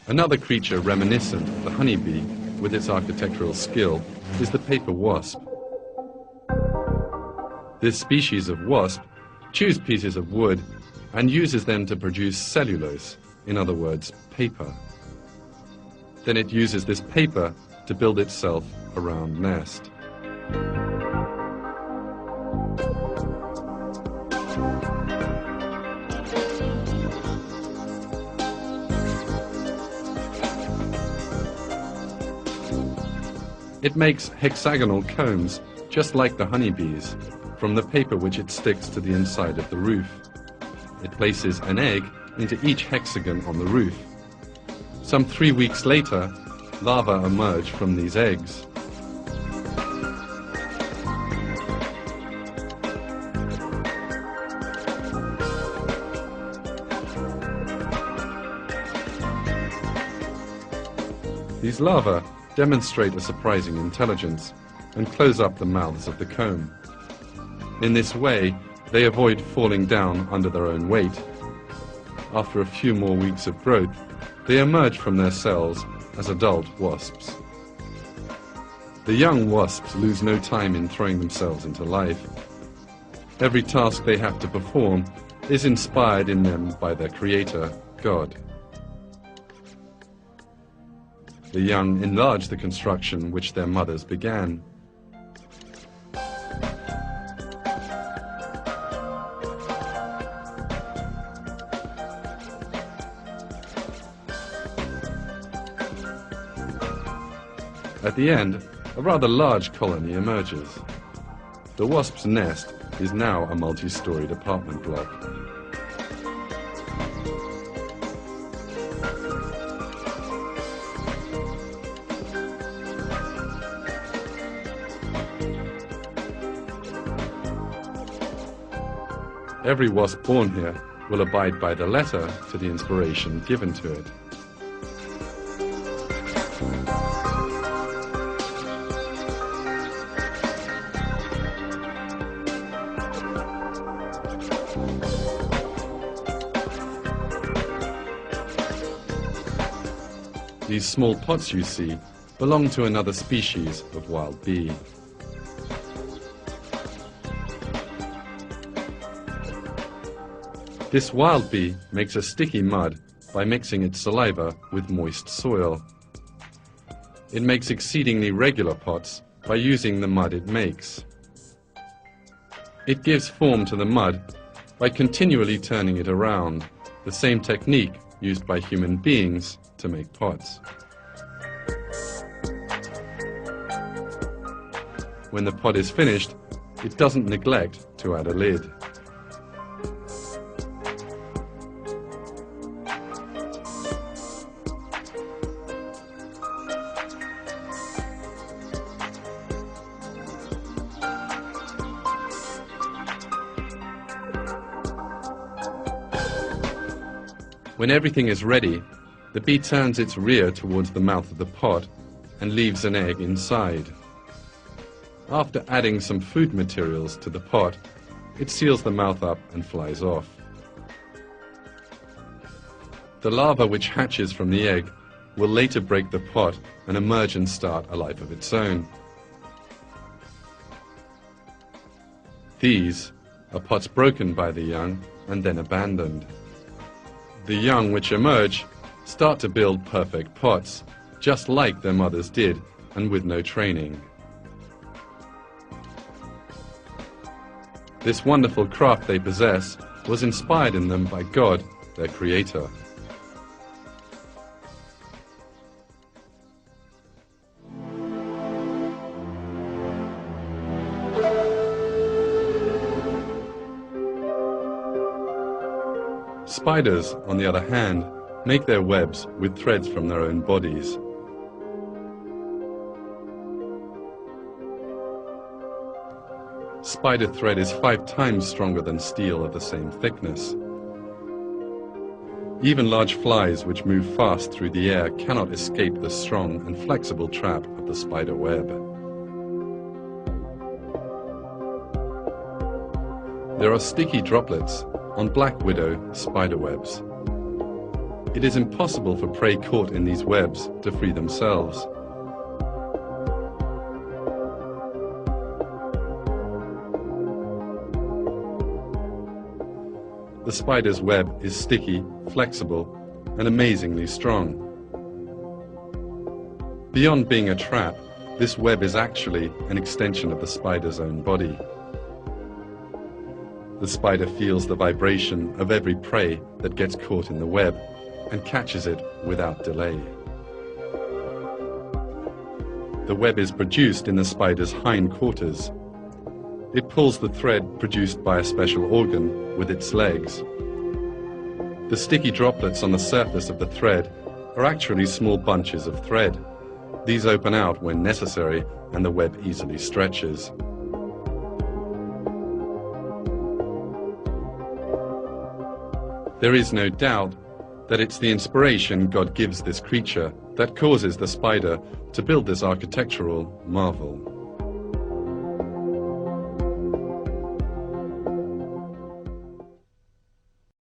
Another creature reminiscent of the honeybee with its architectural skill is the paper wasp. This species of wasp chews pieces of wood and uses them to produce cellulose, in other words, paper. Then it uses this paper to build itself a round nest. It makes hexagonal combs, just like the honeybees, from the paper which it sticks to the inside of the roof. It places an egg into each hexagon on the roof. Some 3 weeks later, larvae emerge from these eggs. These larvae demonstrate a surprising intelligence and close up the mouths of the comb. In this way, they avoid falling down under their own weight. After a few more weeks of growth, they emerge from their cells as adult wasps. The young wasps lose no time in throwing themselves into life. Every task they have to perform is inspired in them by their creator, God. The young enlarge the construction which their mothers began. At the end, a rather large colony emerges. The wasp's nest is now a multi-storied apartment block. Every wasp born here will abide by the letter to the inspiration given to it. These small pots you see belong to another species of wild bee. This wild bee makes a sticky mud by mixing its saliva with moist soil. It makes exceedingly regular pots by using the mud it makes. It gives form to the mud by continually turning it around, the same technique used by human beings to make pots. When the pot is finished, it doesn't neglect to add a lid. When everything is ready, the bee turns its rear towards the mouth of the pot and leaves an egg inside. After adding some food materials to the pot, it seals the mouth up and flies off. The larva which hatches from the egg will later break the pot and emerge and start a life of its own. These are pots broken by the young and then abandoned. The young which emerge start to build perfect pots, just like their mothers did, and with no training. This wonderful craft they possess was inspired in them by God, their creator. Spiders, on the other hand, make their webs with threads from their own bodies. Spider thread is 5 times stronger than steel of the same thickness. Even large flies which move fast through the air cannot escape the strong and flexible trap of the spider web. There are sticky droplets on black widow spider webs. It is impossible for prey caught in these webs to free themselves. The spider's web is sticky, flexible, and amazingly strong. Beyond being a trap, this web is actually an extension of the spider's own body. The spider feels the vibration of every prey that gets caught in the web and catches it without delay. The web is produced in the spider's hindquarters. It pulls the thread produced by a special organ with its legs. The sticky droplets on the surface of the thread are actually small bunches of thread. These open out when necessary, and the web easily stretches. There is no doubt that it's the inspiration God gives this creature that causes the spider to build this architectural marvel.